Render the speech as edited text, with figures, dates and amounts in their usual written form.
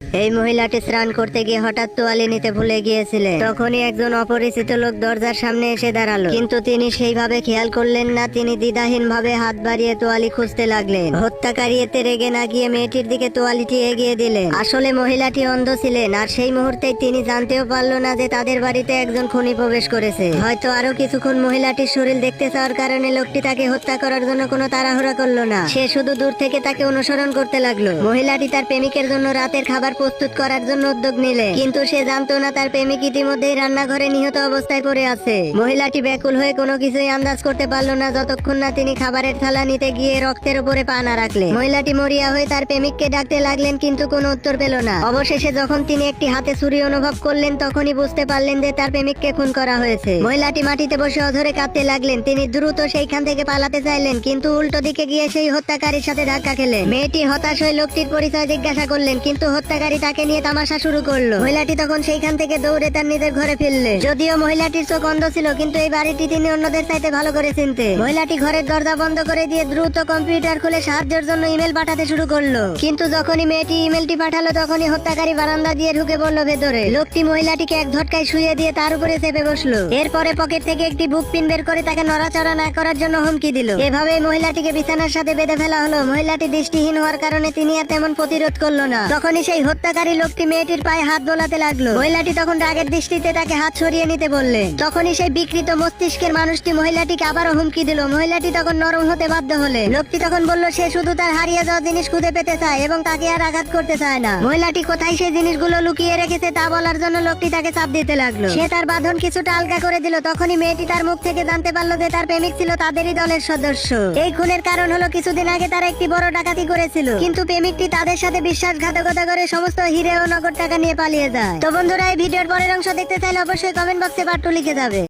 এই মহিলাটি স্নান করতে গিয়ে হঠাৎ তোয়ালে নিতে ভুলে গিয়েছিলেন। তখনই একজন অপরিচিত লোক দরজার সামনে এসে দাঁড়ালো, কিন্তু তিনি সেইভাবে খেয়াল করলেন না। তিনি দ্বিধাহীন ভাবে হাত বাড়িয়ে তোয়ালি খুঁজতে লাগলেন। হত্যাকারী এতে রেগে না গিয়ে মেয়েটির দিকে তোয়ালিটি এগিয়ে দিলেন। আসলে মহিলাটি অন্ধ ছিলেন, আর সেই মুহূর্তে তিনি জানতেও পারল না যে তাদের বাড়িতে একজন খুনি প্রবেশ করেছে। হয়তো আরো কিছুক্ষণ মহিলাটির শরীর দেখতে চাওয়ার কারণে লোকটি তাকে হত্যা করার জন্য কোনো তাড়াহুড়া করলো না। সে শুধু দূর থেকে তাকে অনুসরণ করতে লাগলো। মহিলাটি তার প্রেমিকের জন্য রাতের খাবার প্রস্তুত করার জন্য উদ্যোগ নিলে, কিন্তু সে জানতো না তার প্রেমিক ইতিমধ্যেই রান্নাঘরে নিহত অবস্থায় পড়ে আছে। মহিলাটি ব্যাকুল হয়ে কোনো কিছুই আন্দাজ করতে পারলো না যতক্ষণ না তিনি খাবারের থালা নিতে গিয়ে রক্তের উপরে পা না রাখলেন। মহিলাটি মরিয়া হয়ে তার প্রেমিককে ডাকতে লাগলেন, কিন্তু কোনো উত্তর পেল না। অবশেষে যখন তিনি একটি হাতে ছুরি অনুভব করলেন, তখনই বুঝতে পারলেন যে তার প্রেমিককে খুন করা হয়েছে। মহিলাটি মাটিতে বসে অধরে কাঁদতে লাগলেন। তিনি দ্রুত সেইখান থেকে পালাতে চাইলেন, কিন্তু উল্টো দিকে গিয়ে সেই হত্যাকারীর সাথে ধাক্কা খেলেন। মেয়েটি হতাশ হয়ে লোকটির পরিচয় জিজ্ঞাসা করলেন, কিন্তু হত্যাকারী তাকে নিয়ে তামাশা শুরু করলো। মহিলাটি তখন সেইখান থেকে দৌড়ে তার নিজের ঘরে ফিরলেন। যদিও মহিলাটির চোখ অন্ধ ছিল, কিন্তু এই বাড়িটি তিনি অন্যদের চাইতে ভালো করে চিনতেন। মহিলাটি ঘরের দরজা বন্ধ করে দিয়ে দ্রুত কম্পিউটার খুলে সাহায্যের জন্য ইমেল পাঠাতে শুরু করলো। কিন্তু যখনই মেয়েটি ইমেলটি পাঠালো, তখনই হত্যাকারী বারান্দা দিয়ে ঢুকে পড়লো ভেতরে। লোকটি মহিলাটিকে এক ঝটকায় শুয়ে দিয়ে তার উপরে চেপে বসলো। এরপরে পকেট থেকে একটি বুক পিন বের করে তাকে নড়াচড়া না করার জন্য হুমকি দিল। এভাবে মহিলাটিকে বিছানার সাথে বেঁধে ফেলা হলো। মহিলাটি দৃষ্টিহীন হওয়ার কারণে তিনি আর তেমন প্রতিরোধ করলো না। তখনই সেই হত্যাকারী লোকটি মেয়েটির পায়ে হাত বোলাতে লাগলো। মহিলাটি তখন রাগের দৃষ্টিতে তাকে হাত সরিয়ে নিতে বললেন। তখনই সেই বিকৃত মস্তিষ্কের মানুষটি মহিলাটিকে আবারও হুমকি দিল। মহিলাটি তখন নরম হতে বাধ্য হলে লোকটি তখন বলল সে শুধু তার হারিয়ে যাওয়া জিনিস খুঁজে পেতে চায় এবং তাকে আর আঘাত করতে চায় না। মহিলাটি কোথায় সেই জিনিসগুলো লুকিয়ে রেখেছে তা বলার জন্য লোকটি তাকে চাপ দিতে লাগলো। সে তার বাঁধন কিছুটা হালকা করে দিল। তখনই মেয়েটি তার মুখ থেকে জানতে পারলো যে তার প্রেমিক ছিল তাদেরই দলের সদস্য। এই খুনের কারণ হলো কিছুদিন আগে তারা একটি বড় ডাকাতি করেছিল, কিন্তু প্রেমিকটি তাদের সাথে বিশ্বাসঘাতকতা করে সমস্ত হিরে ও নগদ টাকা নিয়ে পালিয়ে যায়। তো বন্ধুরা, এই ভিডিওর পরের অংশ দেখতে চাইলে অবশ্যই কমেন্ট বক্সে পার্ট 2 লিখে যাবে।